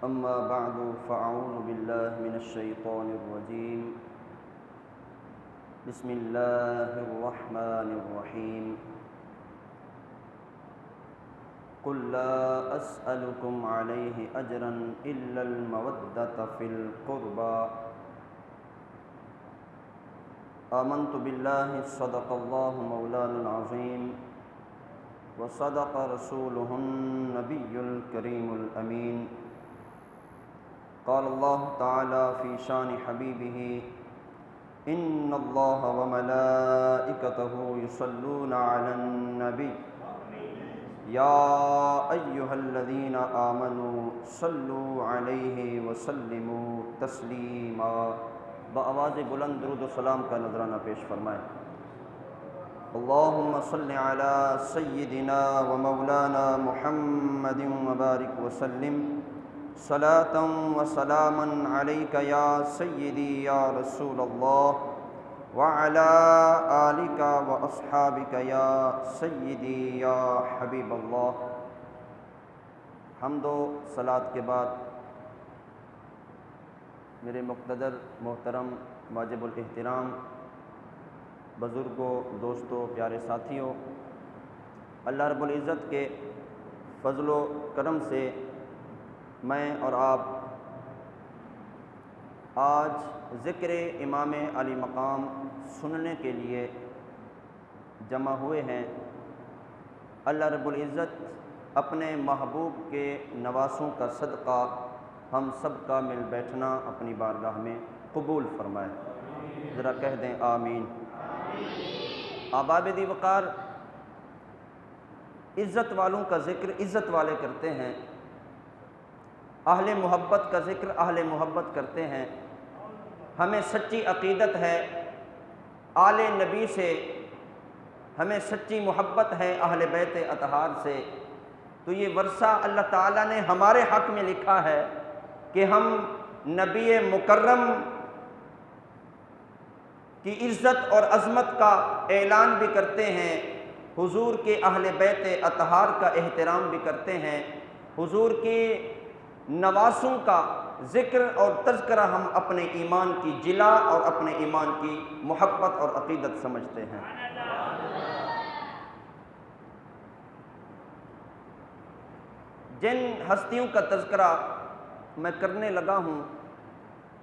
أما بعد فأعوذ بالله من الشيطان الرجيم. بسم الله الرحمن الرحيم. قل لا أسألكم عليه أجرا إلا المودة في القربى. آمنت بالله صدق الله مولانا العظيم وصدق رسوله النبي الكريم الأمين. قال الله تعالى في شان حبيبه إن الله وملائكته يصلون على النبي يا أيها الذين آمنوا صلوا عليه وسلموا تسلیما. بآواز بلند درود و سلام کا نذرانہ پیش فرمائیں. اللهم صل على سيدنا ومولانا محمد وبارك وسلم صلاة وسلاما عليك يا سيدي يا رسول الله وعلى آلك وأصحابك يا سيدي يا حبيب الله. حمد و صلاۃ کے بعد میرے مقتدر محترم واجب الاحترام بزرگوں، دوستوں، پیارے ساتھیوں، اللہ رب العزت کے فضل و کرم سے میں اور آپ آج ذکر امام علی مقام سننے کے لیے جمع ہوئے ہیں. اللہ رب العزت اپنے محبوب کے نواسوں کا صدقہ ہم سب کا مل بیٹھنا اپنی بارگاہ میں قبول فرمائے. ذرا کہہ دیں آمین. آباب دی وقار عزت والوں کا ذکر عزت والے کرتے ہیں، اہل محبت کا ذکر اہل محبت کرتے ہیں. ہمیں سچی عقیدت ہے آل نبی سے، ہمیں سچی محبت ہے اہل بیت اطہار سے. تو یہ ورثہ اللہ تعالیٰ نے ہمارے حق میں لکھا ہے کہ ہم نبی مکرم کی عزت اور عظمت کا اعلان بھی کرتے ہیں، حضور کے اہل بیت اطہار کا احترام بھی کرتے ہیں، حضور کی نواسوں کا ذکر اور تذکرہ ہم اپنے ایمان کی جلا اور اپنے ایمان کی محبت اور عقیدت سمجھتے ہیں. جن ہستیوں کا تذکرہ میں کرنے لگا ہوں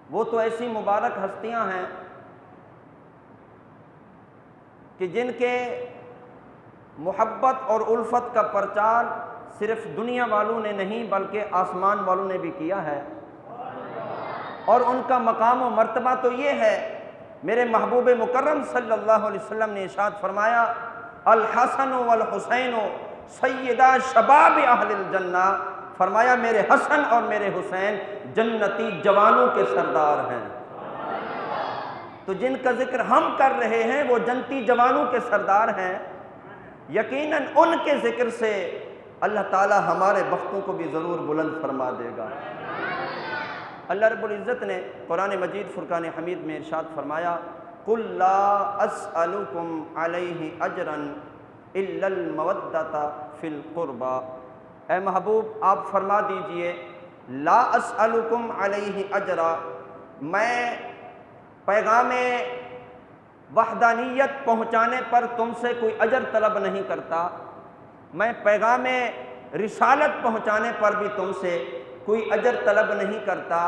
وہ تو ایسی مبارک ہستیاں ہیں کہ جن کے محبت اور الفت کا پرچار صرف دنیا والوں نے نہیں بلکہ آسمان والوں نے بھی کیا ہے. اور ان کا مقام و مرتبہ تو یہ ہے، میرے محبوب مکرم صلی اللہ علیہ وسلم نے ارشاد فرمایا الحسن والحسین سیدا شباب اہل الجنہ. فرمایا میرے حسن اور میرے حسین جنتی جوانوں کے سردار ہیں. تو جن کا ذکر ہم کر رہے ہیں وہ جنتی جوانوں کے سردار ہیں. یقیناً ان کے ذکر سے اللہ تعالی ہمارے بختوں کو بھی ضرور بلند فرما دے گا. اللہ رب العزت نے قرآن مجید فرقان حمید میں ارشاد فرمایا قل لا اسألکم علیہ اجرا الا المودۃ فی القربى. اے محبوب آپ فرما دیجئے لا اسألکم علیہ اجرا، میں پیغام وحدانیت پہنچانے پر تم سے کوئی اجر طلب نہیں کرتا، میں پیغام رسالت پہنچانے پر بھی تم سے کوئی اجر طلب نہیں کرتا.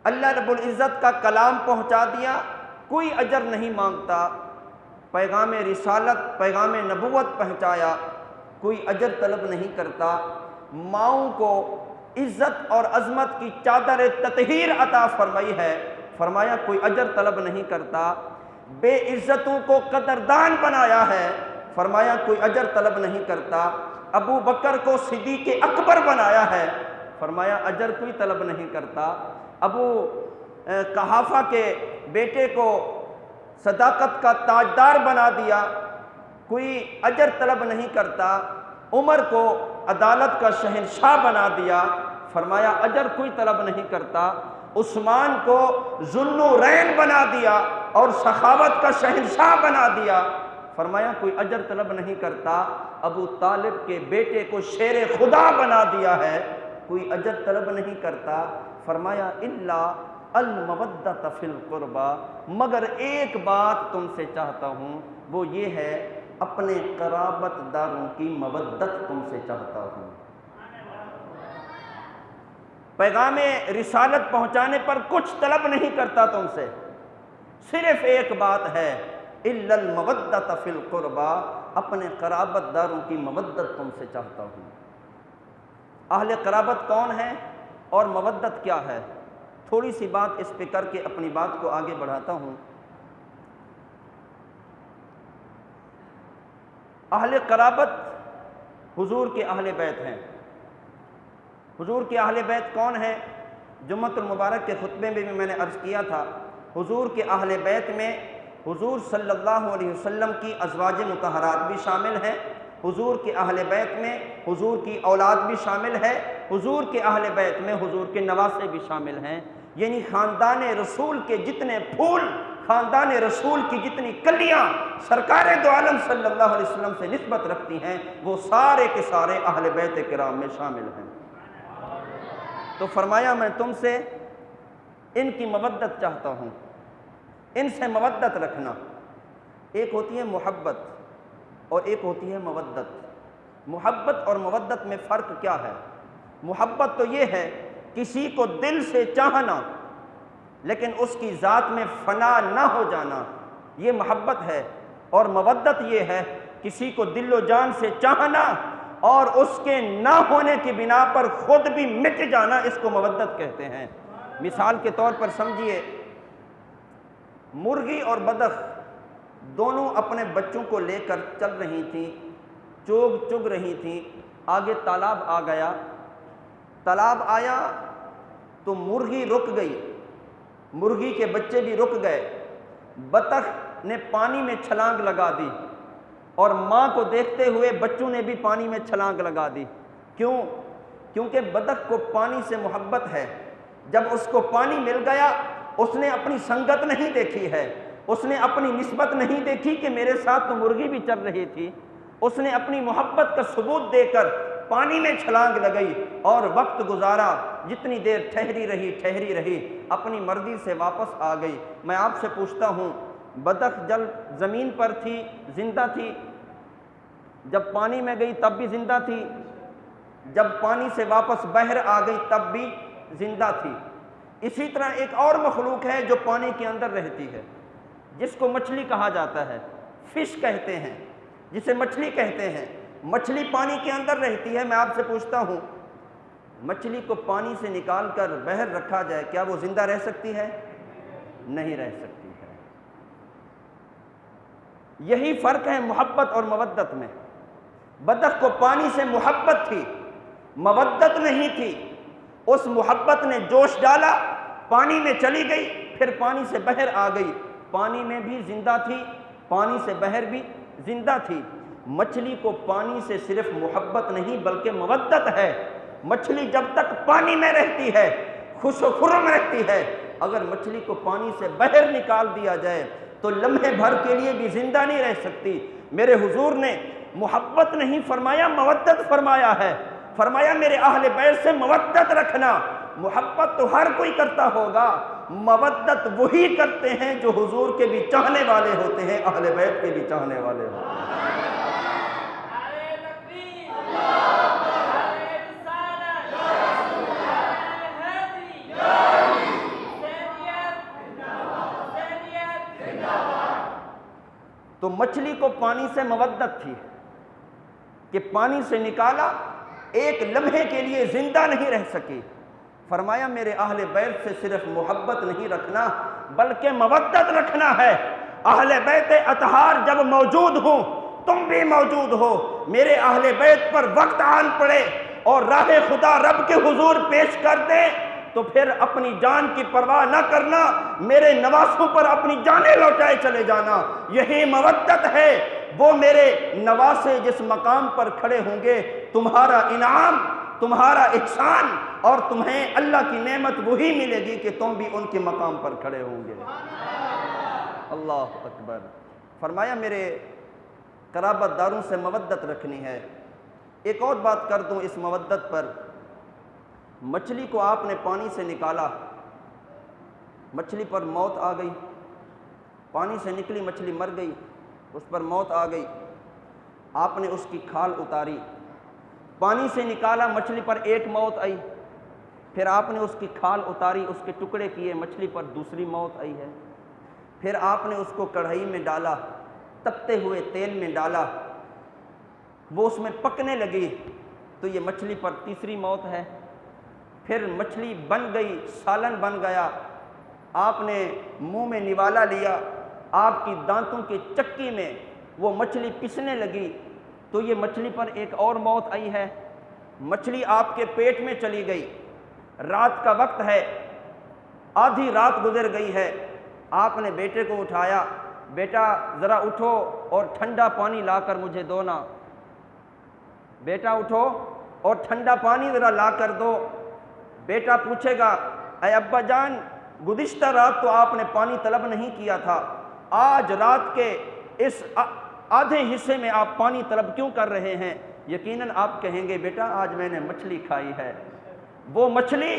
اللہ رب العزت کا کلام پہنچا دیا، کوئی اجر نہیں مانگتا. پیغام رسالت پیغام نبوت پہنچایا، کوئی اجر طلب نہیں کرتا. ماؤں کو عزت اور عظمت کی چادر تطہیر عطا فرمائی ہے، فرمایا کوئی اجر طلب نہیں کرتا. بے عزتوں کو قدردان بنایا ہے، فرمایا کوئی اجر طلب نہیں کرتا. ابو بکر کو صدیق اکبر بنایا ہے، فرمایا اجر کوئی طلب نہیں کرتا. ابو قحافہ کے بیٹے کو صداقت کا تاجدار بنا دیا، کوئی اجر طلب نہیں کرتا. عمر کو عدالت کا شہنشاہ بنا دیا، فرمایا اجر کوئی طلب نہیں کرتا. عثمان کو ذوالنورین بنا دیا اور سخاوت کا شہنشاہ بنا دیا، فرمایا کوئی اجر طلب نہیں کرتا. ابو طالب کے بیٹے کو شیر خدا بنا دیا ہے، کوئی اجر طلب نہیں کرتا، فرمایا الا المودۃ فی القربى، مگر ایک بات تم سے چاہتا ہوں، وہ یہ ہے اپنے قرابت داروں کی مودت تم سے چاہتا ہوں۔ پیغام رسالت پہنچانے پر کچھ طلب نہیں کرتا تم سے، صرف ایک بات ہے الا المودۃ فی القربى، اپنے قرابت داروں کی مودت تم سے چاہتا ہوں۔ اہل قرابت کون ہے اور مودت کیا ہے؟ تھوڑی سی بات اس پہ کر کے اپنی بات کو آگے بڑھاتا ہوں۔ اہل قرابت حضور کے اہل بیت ہیں۔ حضور کے اہل بیت کون ہیں؟ جمعۃ المبارک کے خطبے میں بھی میں نے عرض کیا تھا، حضور کے اہل بیت میں حضور صلی اللہ علیہ وسلم کی ازواج مطہرات بھی شامل ہیں، حضور کے اہل بیت میں حضور کی اولاد بھی شامل ہے، حضور کے اہل بیت میں حضور کے نواسے بھی شامل ہیں، یعنی خاندان رسول کے جتنے پھول، خاندان رسول کی جتنی کلیاں سرکار دو عالم صلی اللہ علیہ وسلم سے نسبت رکھتی ہیں، وہ سارے کے سارے اہل بیت کرام میں شامل ہیں۔ تو فرمایا میں تم سے ان کی مودت چاہتا ہوں، ان سے مودت رکھنا۔ ایک ہوتی ہے محبت اور ایک ہوتی ہے مودت۔ محبت اور مودت میں فرق کیا ہے؟ محبت تو یہ ہے کسی کو دل سے چاہنا لیکن اس کی ذات میں فنا نہ ہو جانا، یہ محبت ہے، اور مودت یہ ہے کسی کو دل و جان سے چاہنا اور اس کے نہ ہونے کی بنا پر خود بھی مٹ جانا، اس کو مودت کہتے ہیں۔ مثال کے طور پر سمجھیے، مرغی اور بطخ دونوں اپنے بچوں کو لے کر چل رہی تھیں، چوگ چگ رہی تھیں، آگے تالاب آ گیا، تالاب آیا تو مرغی رک گئی، مرغی کے بچے بھی رک گئے، بطخ نے پانی میں چھلانگ لگا دی اور ماں کو دیکھتے ہوئے بچوں نے بھی پانی میں چھلانگ لگا دی۔ کیوں؟ کیونکہ بطخ کو پانی سے محبت ہے، جب اس کو پانی مل گیا اس نے اپنی سنگت نہیں دیکھی ہے، اس نے اپنی نسبت نہیں دیکھی کہ میرے ساتھ تو مرغی بھی چل رہی تھی، اس نے اپنی محبت کا ثبوت دے کر پانی میں چھلانگ لگئی اور وقت گزارا، جتنی دیر ٹھہری رہی اپنی مرضی سے واپس آ گئی۔ میں آپ سے پوچھتا ہوں، بطخ جل زمین پر تھی زندہ تھی، جب پانی میں گئی تب بھی زندہ تھی، جب پانی سے واپس بحر آ گئی تب بھی زندہ تھی۔ اسی طرح ایک اور مخلوق ہے جو پانی کے اندر رہتی ہے، جس کو مچھلی کہا جاتا ہے، فش کہتے ہیں، جسے مچھلی کہتے ہیں۔ مچھلی پانی کے اندر رہتی ہے۔ میں آپ سے پوچھتا ہوں، مچھلی کو پانی سے نکال کر بحر رکھا جائے، کیا وہ زندہ رہ سکتی ہے؟ نہیں رہ سکتی ہے۔ یہی فرق ہے محبت اور مودت میں۔ بطخ کو پانی سے محبت تھی، مودت نہیں تھی۔ اس محبت نے جوش ڈالا، پانی میں چلی گئی، پھر پانی سے بحر آ گئی، پانی میں بھی زندہ تھی، پانی سے بحر بھی زندہ تھی۔ مچھلی کو پانی سے صرف محبت نہیں بلکہ مودت ہے۔ مچھلی جب تک پانی میں رہتی ہے خوش و خرم رہتی ہے، اگر مچھلی کو پانی سے باہر نکال دیا جائے تو لمحے بھر کے لیے بھی زندہ نہیں رہ سکتی۔ میرے حضور نے محبت نہیں فرمایا، مودت فرمایا ہے۔ فرمایا میرے اہل بیت سے مودت رکھنا۔ محبت تو ہر کوئی کرتا ہوگا، مودت وہی کرتے ہیں جو حضور کے بھی چاہنے والے ہوتے ہیں، اہل بیت کے بھی چاہنے والے ہوتے ہیں۔ تو مچھلی کو پانی سے مودت تھی کہ پانی سے نکالا، ایک لمحے کے لیے زندہ نہیں رہ سکی۔ فرمایا میرے اہل بیت سے صرف محبت نہیں رکھنا بلکہ مودت رکھنا ہے۔ اہل بیت اطہار جب موجود ہوں، تم بھی موجود ہو، میرے اہل بیت پر وقت آن پڑے اور راہ خدا رب کے حضور پیش کر دیں تو پھر اپنی جان کی پرواہ نہ کرنا، میرے نواسوں پر اپنی جانیں لوٹائے چلے جانا۔ یہی مودت ہے۔ وہ میرے نواسے جس مقام پر کھڑے ہوں گے، تمہارا انعام، تمہارا احسان اور تمہیں اللہ کی نعمت وہی ملے گی کہ تم بھی ان کے مقام پر کھڑے ہوں گے۔ اللہ اکبر۔ فرمایا میرے قرابت داروں سے مودت رکھنی ہے۔ ایک اور بات کر دوں اس مودت پر، مچھلی کو آپ نے پانی سے نکالا، مچھلی پر موت آ گئی، پانی سے نکلی مچھلی مر گئی، اس پر موت آ گئی، آپ نے اس کی کھال اتاری، پانی سے نکالا مچھلی پر ایک موت آئی، پھر آپ نے اس کی کھال اتاری، اس کے ٹکڑے کیے، مچھلی پر دوسری موت آئی ہے، پھر آپ نے اس کو کڑھائی میں ڈالا، تپتے ہوئے تیل میں ڈالا، وہ اس میں پکنے لگی تو یہ مچھلی پر تیسری موت ہے، پھر مچھلی بن گئی، سالن بن گیا، آپ نے منہ میں نوالا لیا، آپ کی دانتوں کی چکی میں وہ مچھلی پسنے لگی تو یہ مچھلی پر ایک اور موت آئی ہے، مچھلی آپ کے پیٹ میں چلی گئی، رات کا وقت ہے، آدھی رات گزر گئی ہے، آپ نے بیٹے کو اٹھایا، بیٹا ذرا اٹھو اور ٹھنڈا پانی لا کر مجھے دو نا، بیٹا اٹھو اور ٹھنڈا پانی ذرا لا کر دو، بیٹا پوچھے گا اے ابا جان گزشتہ رات تو آپ نے پانی طلب نہیں کیا تھا، آج رات کے اس آدھے حصے میں آپ پانی طلب کیوں کر رہے ہیں؟ یقیناً آپ کہیں گے بیٹا آج میں نے مچھلی کھائی ہے، وہ مچھلی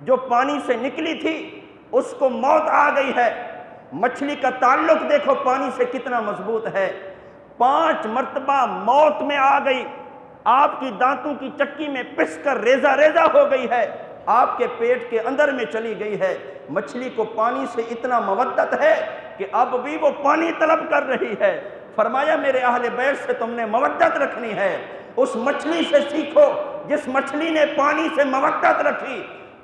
جو پانی سے نکلی تھی اس کو موت آ گئی ہے، مچھلی کا تعلق دیکھو پانی سے کتنا مضبوط ہے، 5 مرتبہ موت میں آ گئی، آپ کی دانتوں کی چکی میں پس کر ریزہ ریزہ ہو گئی ہے، آپ کے پیٹ کے اندر میں چلی گئی ہے، مچھلی کو پانی سے اتنا مودت ہے کہ اب بھی وہ پانی طلب کر رہی ہے، فرمایا میرے اہل بیت سے تم نے مودت رکھنی ہے، اس مچھلی سے سیکھو جس مچھلی نے پانی سے مودت رکھی،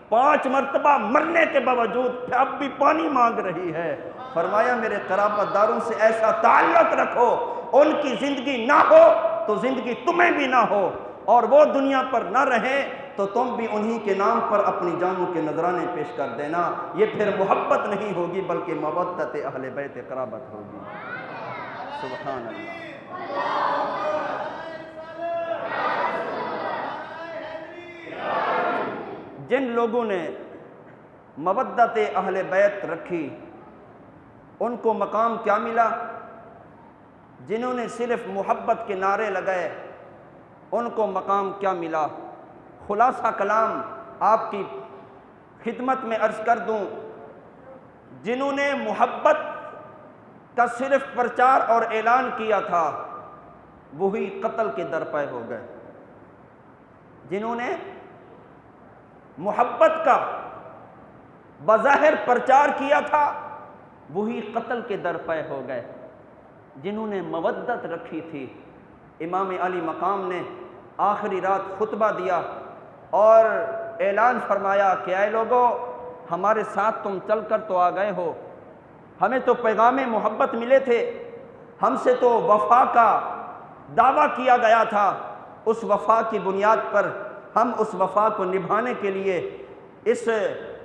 5 مرتبہ مرنے کے باوجود اب بھی پانی مانگ رہی ہے، فرمایا میرے قرابت داروں سے ایسا تعلق رکھو، ان کی زندگی نہ ہو تو زندگی تمہیں بھی نہ ہو، اور وہ دنیا پر نہ رہیں تو تم بھی انہی کے نام پر اپنی جانوں کے نذرانے پیش کر دینا، یہ پھر محبت نہیں ہوگی بلکہ مودت اہل بیت قرابت ہوگی۔ سبحان اللہ۔ جن لوگوں نے مودت اہل بیت رکھی ان کو مقام کیا ملا؟ جنہوں نے صرف محبت کے نعرے لگائے ان کو مقام کیا ملا؟ خلاصہ کلام آپ کی خدمت میں عرض کر دوں، جنہوں نے محبت کا صرف پرچار اور اعلان کیا تھا وہی قتل کے درپے ہو گئے، جنہوں نے محبت کا بظاہر پرچار کیا تھا وہی قتل کے درپے ہو گئے، جنہوں نے مودت رکھی تھی۔ امام علی مقام نے آخری رات خطبہ دیا اور اعلان فرمایا کہ اے لوگو ہمارے ساتھ تم چل کر تو آ گئے ہو، ہمیں تو پیغام محبت ملے تھے، ہم سے تو وفا کا دعویٰ کیا گیا تھا، اس وفا کی بنیاد پر ہم اس وفا کو نبھانے کے لیے اس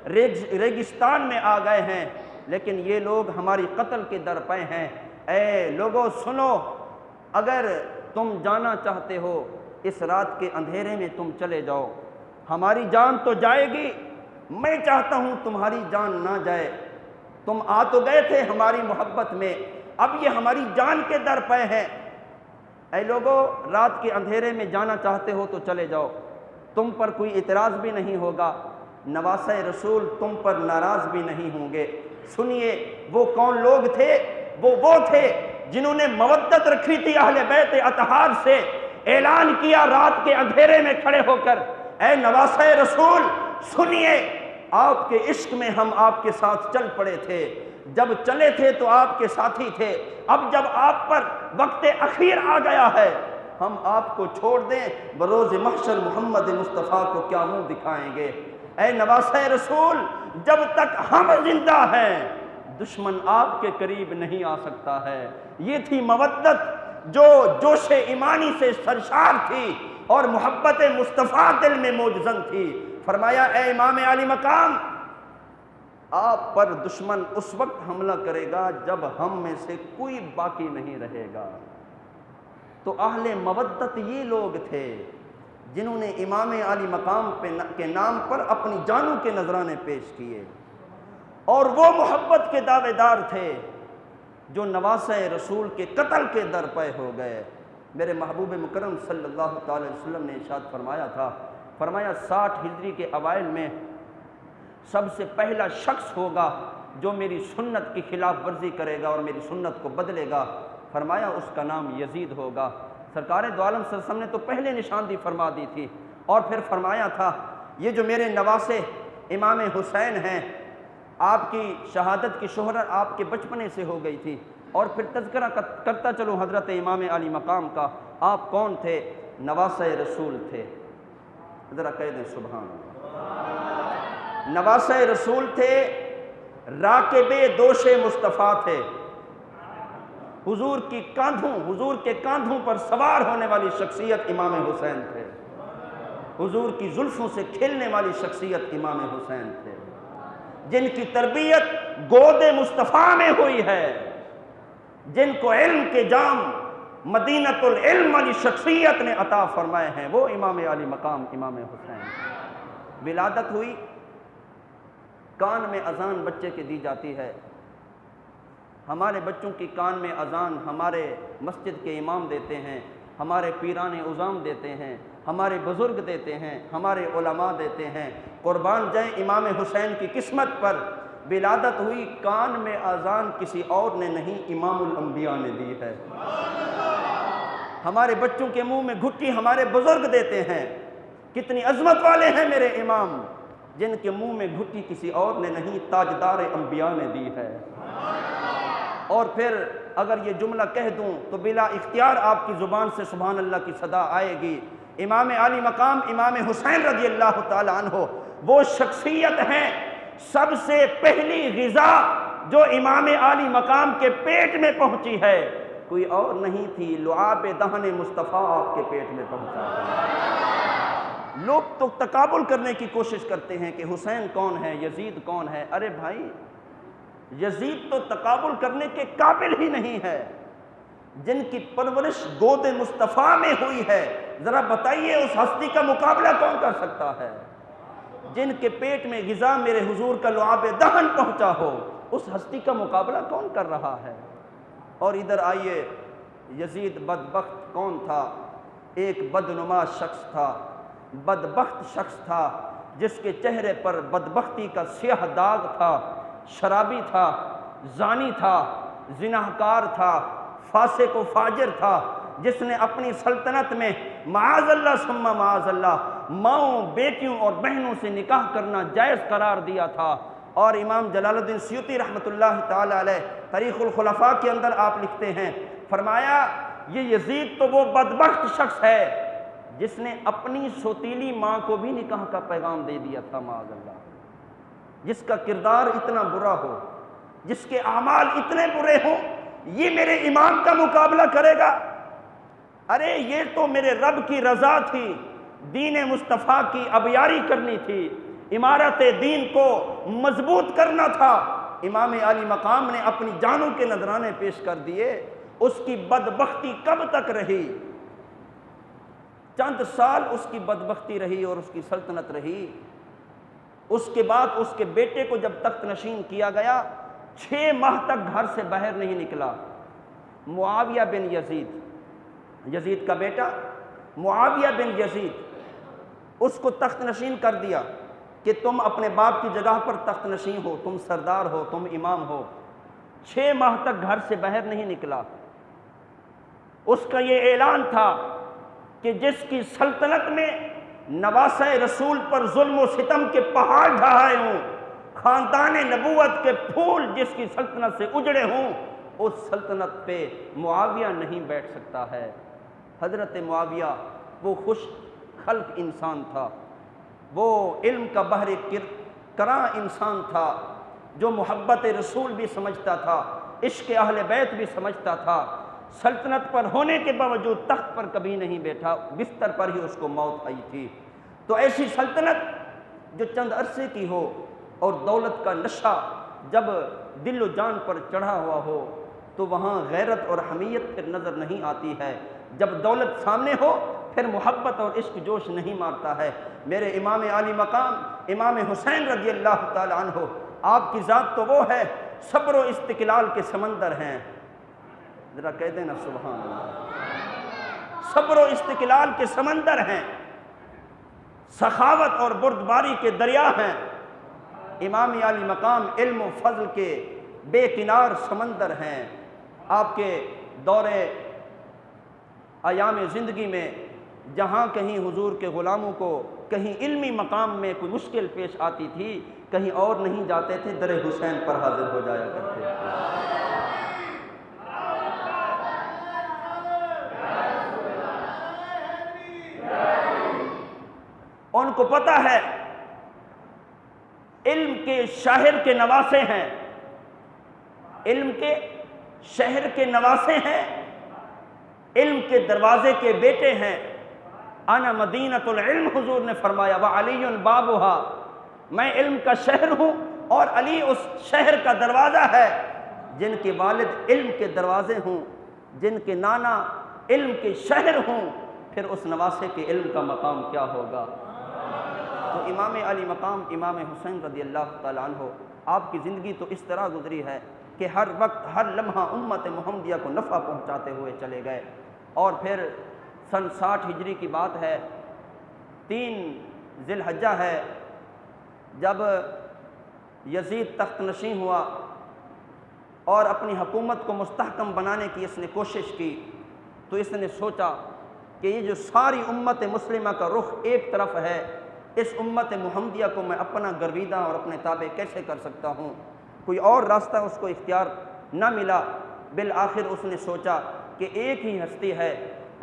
ریگستان میں آ گئے ہیں، لیکن یہ لوگ ہماری قتل کے درپے ہیں۔ اے لوگو سنو، اگر تم جانا چاہتے ہو اس رات کے اندھیرے میں تم چلے جاؤ، ہماری جان تو جائے گی، میں چاہتا ہوں تمہاری جان نہ جائے، تم آ تو گئے تھے ہماری محبت میں، اب یہ ہماری جان کے درپے ہیں، اے لوگو رات کے اندھیرے میں جانا چاہتے ہو تو چلے جاؤ، تم پر کوئی اعتراض بھی نہیں ہوگا، نواسۂ رسول تم پر ناراض بھی نہیں ہوں گے۔ سنیے وہ کون لوگ تھے؟ وہ تھے جنہوں نے مودت رکھی تھی اہل بیت اطہار سے، اعلان کیا رات کے اندھیرے میں کھڑے ہو کر، اے نواسۂ رسول سنیے، آپ کے عشق میں ہم آپ کے ساتھ چل پڑے تھے، جب چلے تھے تو آپ کے ساتھی تھے، اب جب آپ پر وقت اخیر آ گیا ہے ہم آپ کو چھوڑ دیں، بروز محشر محمد مصطفیٰ کو کیا منہ دکھائیں گے؟ اے نواسۂ رسول جب تک ہم زندہ ہیں دشمن آپ کے قریب نہیں آ سکتا ہے۔ یہ تھی مودت جو جوش ایمانی سے سرشار تھی اور محبت مصطفیٰ دل میں موجزن تھی۔ فرمایا اے امام علی مقام، آپ پر دشمن اس وقت حملہ کرے گا جب ہم میں سے کوئی باقی نہیں رہے گا۔ تو اہل مودت یہ لوگ تھے جنہوں نے امام علی مقام کے نام پر اپنی جانوں کے نذرانے پیش کیے، اور وہ محبت کے دعوے دار تھے جو نواسۂ رسول کے قتل کے درپے ہو گئے۔ میرے محبوب مکرم صلی اللہ تعالی وسلم نے ارشاد فرمایا تھا فرمایا 60 ہجری کے اوائل میں سب سے پہلا شخص ہوگا جو میری سنت کی خلاف ورزی کرے گا اور میری سنت کو بدلے گا، فرمایا اس کا نام یزید ہوگا۔ سرکار دو عالم صلی اللہ علیہ وسلم نے تو پہلے نشاندہی فرما دی تھی، اور پھر فرمایا تھا یہ جو میرے نواسے امام حسین ہیں، آپ کی شہادت کی شہرت آپ کے بچپنے سے ہو گئی تھی، اور پھر تذکرہ کرتا چلوں حضرت امام علی مقام کا، آپ کون تھے؟ نواسے رسول تھے۔ ذرا کہہ دیں سبحان اللہ۔ نواسے رسول تھے، راکب دوش مصطفیٰ تھے، حضور کے کاندھوں پر سوار ہونے والی شخصیت امام حسین تھے، حضور کی زلفوں سے کھلنے والی شخصیت امام حسین تھے، جن کی تربیت گود مصطفیٰ میں ہوئی ہے، جن کو علم کے جام مدینۃ العلم والی شخصیت نے عطا فرمائے ہیں، وہ امام علی مقام امام حسین۔ ولادت ہوئی، کان میں اذان بچے کے دی جاتی ہے، ہمارے بچوں کی کان میں اذان ہمارے مسجد کے امام دیتے ہیں، ہمارے پیران عظام دیتے ہیں، ہمارے بزرگ دیتے ہیں، ہمارے علماء دیتے ہیں۔ قربان جائیں امام حسین کی قسمت پر، ولادت ہوئی، کان میں اذان کسی اور نے نہیں، امام الانبیاء نے دی ہے۔ ہمارے بچوں کے منہ میں گھٹی ہمارے بزرگ دیتے ہیں۔ کتنی عظمت والے ہیں میرے امام، جن کے منہ میں گھٹی کسی اور نے نہیں، تاجدار انبیاء نے دی ہے۔ اور پھر اگر یہ جملہ کہہ دوں تو بلا اختیار آپ کی زبان سے سبحان اللہ کی صدا آئے گی۔ امام علی مقام امام حسین رضی اللہ تعالی عنہ وہ شخصیت ہیں، سب سے پہلی غذا جو امام علی مقام کے پیٹ میں پہنچی ہے کوئی اور نہیں تھی، لعاب دہن مصطفیٰ آپ کے پیٹ میں پہنچا ہے۔ لوگ تو تقابل کرنے کی کوشش کرتے ہیں کہ حسین کون ہے، یزید کون ہے۔ ارے بھائی، یزید تو تقابل کرنے کے قابل ہی نہیں ہے، جن کی پرورش گود مصطفیٰ میں ہوئی ہے، ذرا بتائیے اس ہستی کا مقابلہ کون کر سکتا ہے؟ جن کے پیٹ میں غذا میرے حضور کا لعاب دہن پہنچا ہو، اس ہستی کا مقابلہ کون کر رہا ہے؟ اور ادھر آئیے، یزید بدبخت کون تھا؟ ایک بدنما شخص تھا، بدبخت شخص تھا، جس کے چہرے پر بدبختی کا سیاہ داغ تھا، شرابی تھا، زانی تھا، زناہکار تھا، فاسق و فاجر تھا، جس نے اپنی سلطنت میں معاذ اللہ ثم معاذ اللہ ماؤں، بیٹیوں اور بہنوں سے نکاح کرنا جائز قرار دیا تھا۔ اور امام جلال الدین سیوطی رحمۃ اللہ تعالی علیہ تاریخ الخلفاء کے اندر آپ لکھتے ہیں، فرمایا یہ یزید تو وہ بدبخت شخص ہے جس نے اپنی سوتیلی ماں کو بھی نکاح کا پیغام دے دیا تھا، معاذ اللہ، جس کا کردار اتنا برا ہو، جس کے اعمال اتنے برے ہوں، یہ میرے امام کا مقابلہ کرے گا؟ ارے یہ تو میرے رب کی رضا تھی، دین مصطفیٰ کی ابیاری کرنی تھی، عمارت دین کو مضبوط کرنا تھا۔ امام علی مقام نے اپنی جانوں کے نذرانے پیش کر دیے، اس کی بدبختی کب تک رہی؟ چند سال اس کی بدبختی رہی اور اس کی سلطنت رہی۔ اس کے بعد اس کے بیٹے کو جب تخت نشین کیا گیا، 6 ماہ تک گھر سے باہر نہیں نکلا۔ معاویہ بن یزید، یزید کا بیٹا معاویہ بن یزید، اس کو تخت نشین کر دیا کہ تم اپنے باپ کی جگہ پر تخت نشین ہو، تم سردار ہو، تم امام ہو۔ 6 ماہ تک گھر سے باہر نہیں نکلا۔ اس کا یہ اعلان تھا کہ جس کی سلطنت میں نواسۂ رسول پر ظلم و ستم کے پہاڑ ڈھائے ہوں، خاندان نبوت کے پھول جس کی سلطنت سے اجڑے ہوں، اس سلطنت پہ معاویہ نہیں بیٹھ سکتا ہے۔ حضرت معاویہ وہ خوش خلق انسان تھا، وہ علم کا بحر کراں انسان تھا، جو محبت رسول بھی سمجھتا تھا، عشق اہل بیت بھی سمجھتا تھا۔ سلطنت پر ہونے کے باوجود تخت پر کبھی نہیں بیٹھا، بستر پر ہی اس کو موت آئی تھی۔ تو ایسی سلطنت جو چند عرصے کی ہو اور دولت کا نشہ جب دل و جان پر چڑھا ہوا ہو تو وہاں غیرت اور حمیت پھر نظر نہیں آتی ہے۔ جب دولت سامنے ہو پھر محبت اور عشق جوش نہیں مارتا ہے۔ میرے امام علی مقام امام حسین رضی اللہ تعالی عنہ، آپ کی ذات تو وہ ہے، صبر و استقلال کے سمندر ہیں۔ ذرا کہہ دینا سبحان اللہ، صبر و استقلال کے سمندر ہیں۔ سخاوت اور بردباری کے دریا ہیں۔ امام علی مقام علم و فضل کے بے کنار سمندر ہیں۔ آپ کے دور ایام زندگی میں جہاں کہیں حضور کے غلاموں کو کہیں علمی مقام میں کوئی مشکل پیش آتی تھی، کہیں اور نہیں جاتے تھے، در حسین پر حاضر ہو جایا کرتے تھے۔ ان کو پتہ ہے علم کے شاہر کے نواسے ہیں، علم کے شہر کے نواسے ہیں، علم کے دروازے کے بیٹے ہیں۔ انا مدینۃ العلم، حضور نے فرمایا، وعلی بابها، میں علم کا شہر ہوں اور علی اس شہر کا دروازہ ہے۔ جن کے والد علم کے دروازے ہوں، جن کے نانا علم کے شہر ہوں، پھر اس نواسے کے علم کا مقام کیا ہوگا؟ تو امام علی مقام امام حسین رضی اللہ تعالیٰ عنہ، آپ کی زندگی تو اس طرح گزری ہے کہ ہر وقت ہر لمحہ امت محمدیہ کو نفع پہنچاتے ہوئے چلے گئے۔ اور پھر سن 60 ہجری کی بات ہے، 3 ذی الحجہ ہے، جب یزید تخت نشین ہوا اور اپنی حکومت کو مستحکم بنانے کی اس نے کوشش کی، تو اس نے سوچا کہ یہ جو ساری امت مسلمہ کا رخ ایک طرف ہے، اس امت محمدیہ کو میں اپنا گرویدہ اور اپنے تابع کیسے کر سکتا ہوں؟ کوئی اور راستہ اس کو اختیار نہ ملا۔ بالآخر اس نے سوچا کہ ایک ہی ہستی ہے،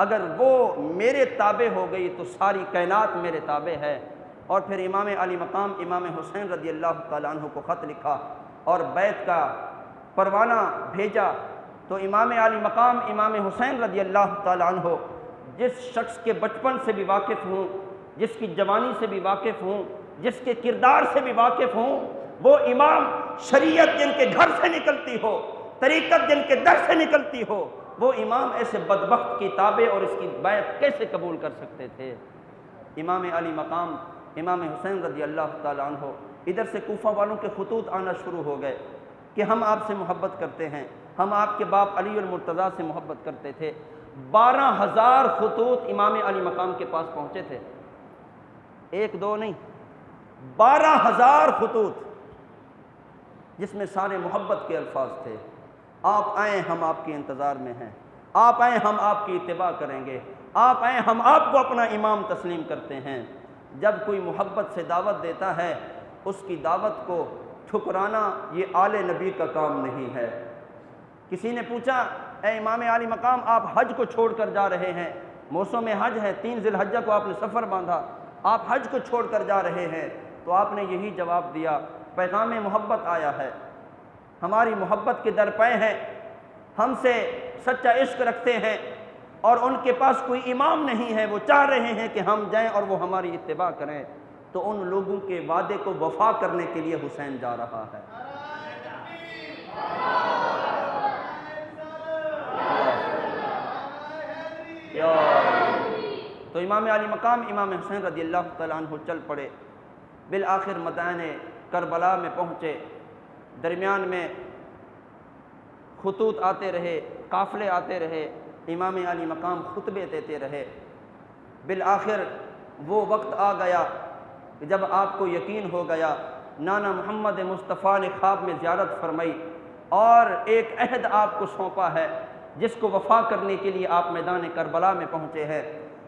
اگر وہ میرے تابع ہو گئی تو ساری کائنات میرے تابع ہے۔ اور پھر امام علی مقام امام حسین رضی اللہ تعالیٰ عنہ کو خط لکھا اور بیعت کا پروانہ بھیجا۔ تو امام علی مقام امام حسین رضی اللہ تعالیٰ عنہ جس شخص کے بچپن سے بھی واقف ہوں، جس کی جوانی سے بھی واقف ہوں، جس کے کردار سے بھی واقف ہوں، وہ امام شریعت جن کے گھر سے نکلتی ہو، طریقت جن کے در سے نکلتی ہو، وہ امام ایسے بدبخت کی تابع اور اس کی بیعت کیسے قبول کر سکتے تھے؟ امام علی مقام امام حسین رضی اللہ تعالیٰ عنہ، ادھر سے کوفہ والوں کے خطوط آنا شروع ہو گئے کہ ہم آپ سے محبت کرتے ہیں، ہم آپ کے باپ علی المرتضیٰ سے محبت کرتے تھے۔ 12,000 خطوط امام علی مقام کے پاس پہنچے تھے، ایک دو نہیں، 12,000 خطوط، جس میں سارے محبت کے الفاظ تھے۔ آپ آئیں، ہم آپ کے انتظار میں ہیں، آپ آئیں، ہم آپ کی اتباع کریں گے، آپ آئیں، ہم آپ کو اپنا امام تسلیم کرتے ہیں۔ جب کوئی محبت سے دعوت دیتا ہے، اس کی دعوت کو ٹھکرانا یہ آل نبی کا کام نہیں ہے۔ کسی نے پوچھا، اے امام علی مقام، آپ حج کو چھوڑ کر جا رہے ہیں، موسم حج ہے، 3 ذی الحجہ کو آپ نے سفر باندھا، آپ حج کو چھوڑ کر جا رہے ہیں؟ تو آپ نے یہی جواب دیا، پیغام محبت آیا ہے، ہماری محبت کے درپے ہیں، ہم سے سچا عشق رکھتے ہیں، اور ان کے پاس کوئی امام نہیں ہے، وہ چاہ رہے ہیں کہ ہم جائیں اور وہ ہماری اتباع کریں۔ تو ان لوگوں کے وعدے کو وفا کرنے کے لیے حسین جا رہا ہے۔ تو امام علی مقام امام حسین رضی اللہ تعالیٰ عنہ چل پڑے، بالآخر میدان کربلا میں پہنچے۔ درمیان میں خطوط آتے رہے، قافلے آتے رہے، امام علی مقام خطبے دیتے رہے۔ بالآخر وہ وقت آ گیا جب آپ کو یقین ہو گیا، نانا محمد مصطفیٰ نے خواب میں زیارت فرمائی اور ایک عہد آپ کو سونپا ہے، جس کو وفا کرنے کے لیے آپ میدان کربلا میں پہنچے ہیں۔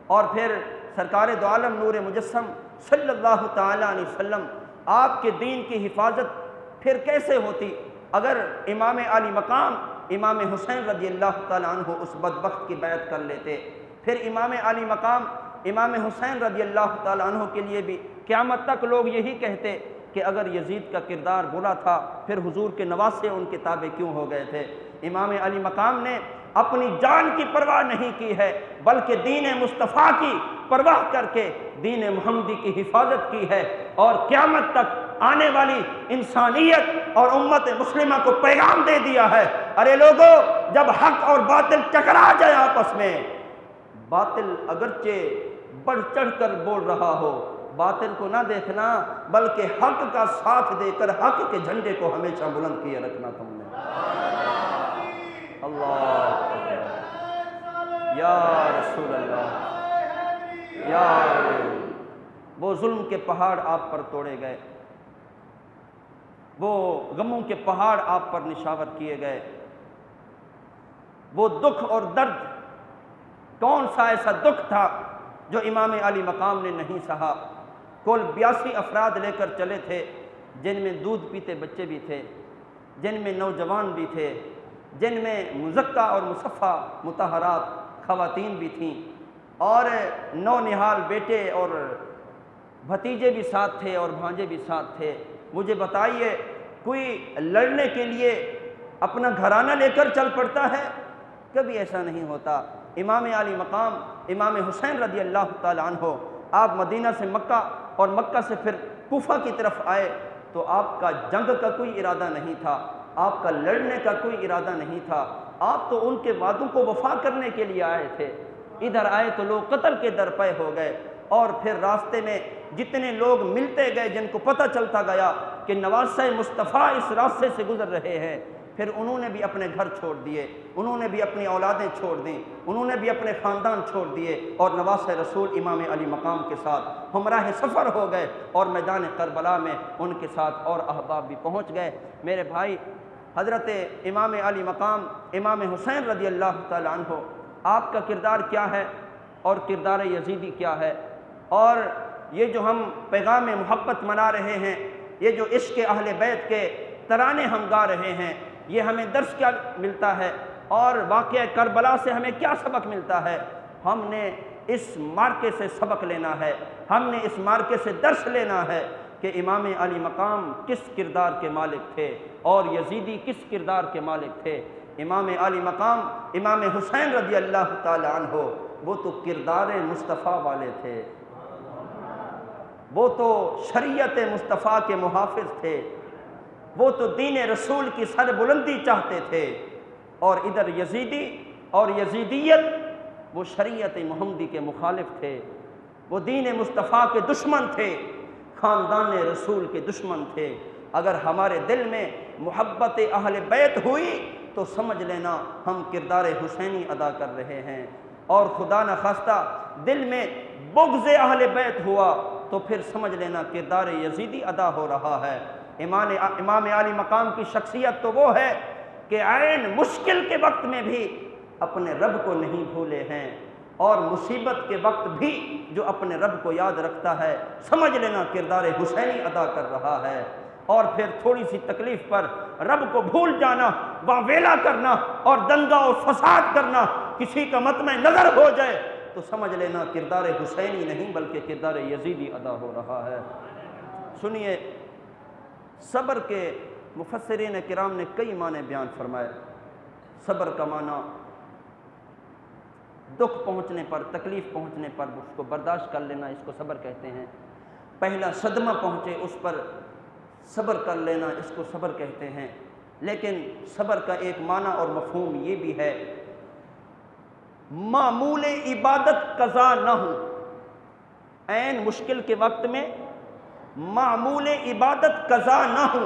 اور پھر سرکار دو عالم نور مجسم صلی اللہ تعالیٰ علیہ وسلم، آپ کے دین کی حفاظت پھر کیسے ہوتی اگر امام علی مقام امام حسین رضی اللہ تعالیٰ عنہ اس بدبخت کی بیعت کر لیتے؟ پھر امام علی مقام امام حسین رضی اللہ تعالیٰ عنہ کے لیے بھی قیامت تک لوگ یہی کہتے کہ اگر یزید کا کردار برا تھا، پھر حضور کے نواسے ان کے تابع کیوں ہو گئے تھے؟ امام علی مقام نے اپنی جان کی پرواہ نہیں کی ہے، بلکہ دین مصطفیٰ کی پرواہ کر کے دین محمدی کی حفاظت کی ہے، اور قیامت تک آنے والی انسانیت اور امت مسلمہ کو پیغام دے دیا ہے، ارے لوگو، جب حق اور باطل ٹکرا جائے آپس میں، باطل اگرچہ بڑھ چڑھ کر بول رہا ہو، باطل کو نہ دیکھنا، بلکہ حق کا ساتھ دے کر حق کے جھنڈے کو ہمیشہ بلند کیے رکھنا تم نے۔ اللہ اکبر، یا رسول اللہ، یا وہ ظلم کے پہاڑ آپ پر توڑے گئے، وہ غموں کے پہاڑ آپ پر نشاور کیے گئے، وہ دکھ اور درد، کون سا ایسا دکھ تھا جو امام علی مقام نے نہیں سہا؟ کل 82 افراد لے کر چلے تھے، جن میں دودھ پیتے بچے بھی تھے، جن میں نوجوان بھی تھے، جن میں مزکہ اور مصفہ مطہرات خواتین بھی تھیں، اور نونہال بیٹے اور بھتیجے بھی ساتھ تھے اور بھانجے بھی ساتھ تھے۔ مجھے بتائیے، کوئی لڑنے کے لیے اپنا گھرانہ لے کر چل پڑتا ہے؟ کبھی ایسا نہیں ہوتا۔ امام علی مقام امام حسین رضی اللہ تعالیٰ عنہ، آپ مدینہ سے مکہ اور مکہ سے پھر کوفہ کی طرف آئے تو آپ کا جنگ کا کوئی ارادہ نہیں تھا، آپ کا لڑنے کا کوئی ارادہ نہیں تھا، آپ تو ان کے وعدوں کو وفا کرنے کے لیے آئے تھے۔ ادھر آئے تو لوگ قتل کے درپے ہو گئے، اور پھر راستے میں جتنے لوگ ملتے گئے، جن کو پتہ چلتا گیا کہ نواسہ مصطفیٰ اس راستے سے گزر رہے ہیں، پھر انہوں نے بھی اپنے گھر چھوڑ دیے، انہوں نے بھی اپنی اولادیں چھوڑ دیں، انہوں نے بھی اپنے خاندان چھوڑ دیے، اور نواسہ رسول امام علی مقام کے ساتھ ہمراہ سفر ہو گئے، اور میدان کربلا میں ان کے ساتھ اور احباب بھی پہنچ گئے۔ میرے بھائی، حضرت امام علی مقام امام حسین رضی اللہ تعالیٰ عنہ، آپ کا کردار کیا ہے اور کردار یزیدی کیا ہے؟ اور یہ جو ہم پیغام محبت منا رہے ہیں، یہ جو عشق اہل بیت کے ترانے ہم گا رہے ہیں، یہ ہمیں درس کیا ملتا ہے، اور واقعہ کربلا سے ہمیں کیا سبق ملتا ہے؟ ہم نے اس معرکے سے سبق لینا ہے، ہم نے اس معرکے سے درس لینا ہے کہ امام علی مقام کس کردار کے مالک تھے اور یزیدی کس کردار کے مالک تھے۔ امام علی مقام امام حسین رضی اللہ تعالی عنہ، وہ تو کردار مصطفیٰ والے تھے، وہ تو شریعت مصطفیٰ کے محافظ تھے، وہ تو دین رسول کی سر بلندی چاہتے تھے، اور ادھر یزیدی اور یزیدیت وہ شریعت محمدی کے مخالف تھے، وہ دین مصطفیٰ کے دشمن تھے، خاندان رسول کے دشمن تھے۔ اگر ہمارے دل میں محبت اہل بیت ہوئی تو سمجھ لینا ہم کردار حسینی ادا کر رہے ہیں، اور خدا نخواستہ دل میں بغض اہل بیت ہوا تو پھر سمجھ لینا کردار یزیدی ادا ہو رہا ہے۔ امام علی مقام کی شخصیت تو وہ ہے کہ عین مشکل کے وقت میں بھی اپنے رب کو نہیں بھولے ہیں، اور مصیبت کے وقت بھی جو اپنے رب کو یاد رکھتا ہے، سمجھ لینا کردار حسینی ادا کر رہا ہے۔ اور پھر تھوڑی سی تکلیف پر رب کو بھول جانا، واویلا کرنا اور دنگا اور فساد کرنا، کسی کا مطمع نظر ہو جائے تو سمجھ لینا کردار حسینی نہیں بلکہ کردار یزیدی ادا ہو رہا ہے۔ سنیے، صبر کے مفسرین کرام نے کئی معنی بیان فرمائے۔ صبر کا معنی دکھ پہنچنے پر، تکلیف پہنچنے پر اس کو برداشت کر لینا، اس کو صبر کہتے ہیں۔ پہلا صدمہ پہنچے اس پر صبر کر لینا، اس کو صبر کہتے ہیں۔ لیکن صبر کا ایک معنی اور مفہوم یہ بھی ہے، معمول عبادت قضا نہ ہو، عین مشکل کے وقت میں معمول عبادت قضا نہ ہو،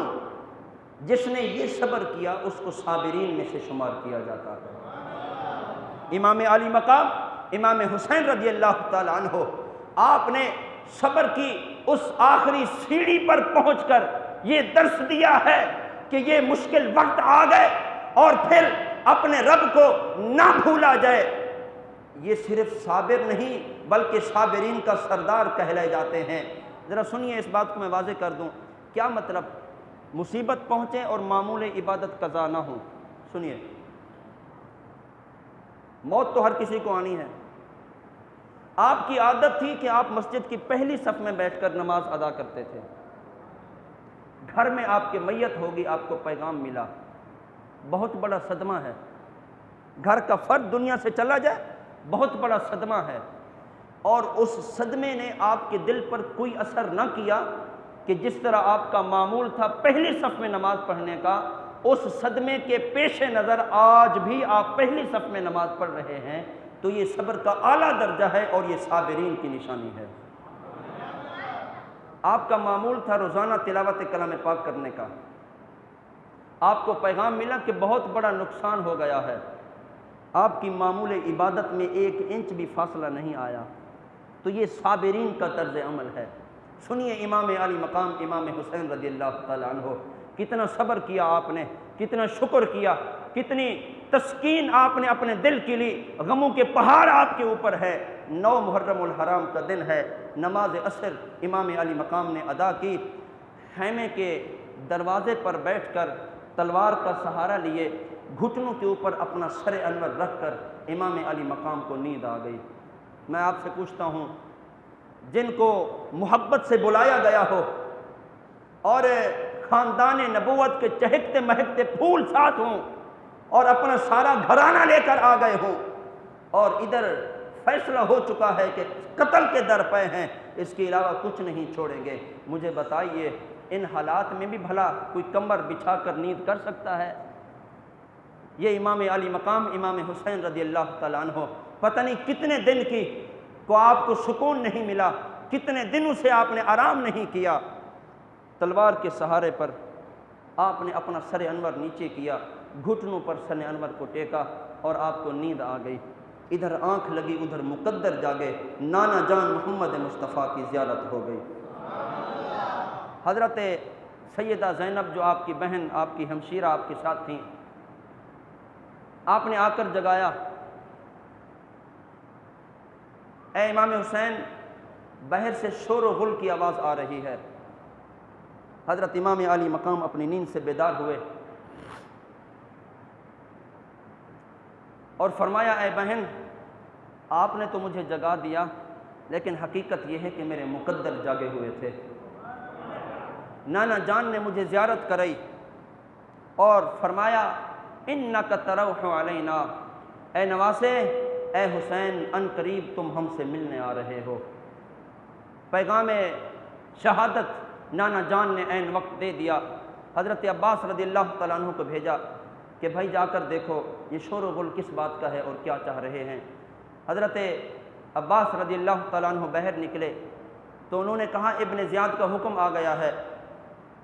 جس نے یہ صبر کیا اس کو صابرین میں سے شمار کیا جاتا ہے۔ امام علی مقام امام حسین رضی اللہ تعالی عنہ، آپ نے صبر کی اس آخری سیڑھی پر پہنچ کر یہ درس دیا ہے کہ یہ مشکل وقت آ گئے اور پھر اپنے رب کو نہ بھولا جائے۔ یہ صرف صابر نہیں بلکہ صابرین کا سردار کہلائے جاتے ہیں۔ ذرا سنیے، اس بات کو میں واضح کر دوں، کیا مطلب مصیبت پہنچے اور معمول عبادت قضا نہ ہو؟ سنیے، موت تو ہر کسی کو آنی ہے۔ آپ کی عادت تھی کہ آپ مسجد کی پہلی صف میں بیٹھ کر نماز ادا کرتے تھے، گھر میں آپ کی میت ہوگی، آپ کو پیغام ملا، بہت بڑا صدمہ ہے، گھر کا فرد دنیا سے چلا جائے بہت بڑا صدمہ ہے، اور اس صدمے نے آپ کے دل پر کوئی اثر نہ کیا کہ جس طرح آپ کا معمول تھا پہلی صف میں نماز پڑھنے کا، اس صدمے کے پیش نظر آج بھی آپ پہلی صف میں نماز پڑھ رہے ہیں، تو یہ صبر کا اعلیٰ درجہ ہے اور یہ صابرین کی نشانی ہے۔ آپ کا معمول تھا روزانہ تلاوت کلام پاک کرنے کا، آپ کو پیغام ملا کہ بہت بڑا نقصان ہو گیا ہے، آپ کی معمول عبادت میں 1 انچ بھی فاصلہ نہیں آیا، تو یہ صابرین کا طرز عمل ہے۔ سنیے امام علی مقام امام حسین رضی اللہ تعالیٰ عنہ، کتنا صبر کیا آپ نے، کتنا شکر کیا، کتنی تسکین آپ نے اپنے دل کے لیے، غموں کے پہاڑ آپ کے اوپر ہے۔ 9 محرم الحرام کا دن ہے، نماز عصر امام علی مقام نے ادا کی، خیمے کے دروازے پر بیٹھ کر تلوار کا سہارا لیے، گھٹنوں کے اوپر اپنا سر انور رکھ کر امام علی مقام کو نیند آ گئی۔ میں آپ سے پوچھتا ہوں، جن کو محبت سے بلایا گیا ہو اور خاندان نبوت کے چہکتے مہکتے پھول ساتھ ہوں اور اپنا سارا گھرانہ لے کر آ گئے ہوں، اور ادھر فیصلہ ہو چکا ہے کہ قتل کے در پے ہیں، اس کے علاوہ کچھ نہیں چھوڑیں گے، مجھے بتائیے ان حالات میں بھی بھلا کوئی کمر بچھا کر نیند کر سکتا ہے؟ یہ امام علی مقام امام حسین رضی اللہ تعالیٰ عنہ، پتہ نہیں کتنے دن کی کو آپ کو سکون نہیں ملا، کتنے دنوں سے آپ نے آرام نہیں کیا، تلوار کے سہارے پر آپ نے اپنا سر انور نیچے کیا، گھٹنوں پر سر انور کو ٹیکا اور آپ کو نیند آ گئی۔ ادھر آنکھ لگی ادھر مقدر جاگے، نانا جان محمد مصطفیٰ کی زیارت ہو گئی۔ حضرت سیدہ زینب جو آپ کی بہن، آپ کی ہمشیرہ آپ کے ساتھ تھیں، آپ نے آ کر جگایا، اے امام حسین، باہر سے شور و غل کی آواز آ رہی ہے۔ حضرت امام علی مقام اپنی نیند سے بیدار ہوئے اور فرمایا، اے بہن، آپ نے تو مجھے جگا دیا، لیکن حقیقت یہ ہے کہ میرے مقدر جاگے ہوئے تھے۔ نانا جان نے مجھے زیارت کرائی اور فرمایا، انک تروح علینا، اے نواسے، اے حسین، ان قریب تم ہم سے ملنے آ رہے ہو۔ پیغام شہادت نانا جان نے عین وقت دے دیا۔ حضرت عباس رضی اللہ تعالیٰ عنہ کو بھیجا کہ بھائی جا کر دیکھو یہ شور و غل کس بات کا ہے اور کیا چاہ رہے ہیں۔ حضرت عباس رضی اللہ تعالیٰ عنہ باہر نکلے تو انہوں نے کہا، ابن زیاد کا حکم آ گیا ہے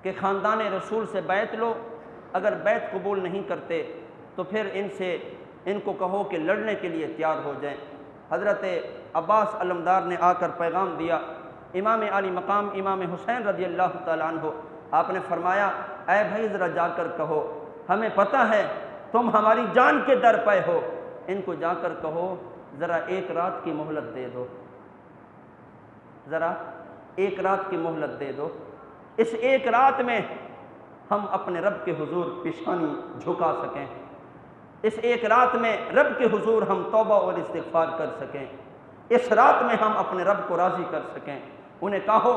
کہ خاندان رسول سے بیعت لو، اگر بیعت قبول نہیں کرتے تو پھر ان کو کہو کہ لڑنے کے لیے تیار ہو جائیں۔ حضرت عباس علمدار نے آ کر پیغام دیا، امام علی مقام امام حسین رضی اللہ تعالیٰ عنہ، آپ نے فرمایا، اے بھائی ذرا جا کر کہو، ہمیں پتہ ہے تم ہماری جان کے در پے ہو، ان کو جا کر کہو ذرا ایک رات کی مہلت دے دو، ذرا ایک رات کی مہلت دے دو، اس ایک رات میں ہم اپنے رب کے حضور پیشانی جھکا سکیں، اس ایک رات میں رب کے حضور ہم توبہ اور استغفار کر سکیں، اس رات میں ہم اپنے رب کو راضی کر سکیں۔ انہیں کہو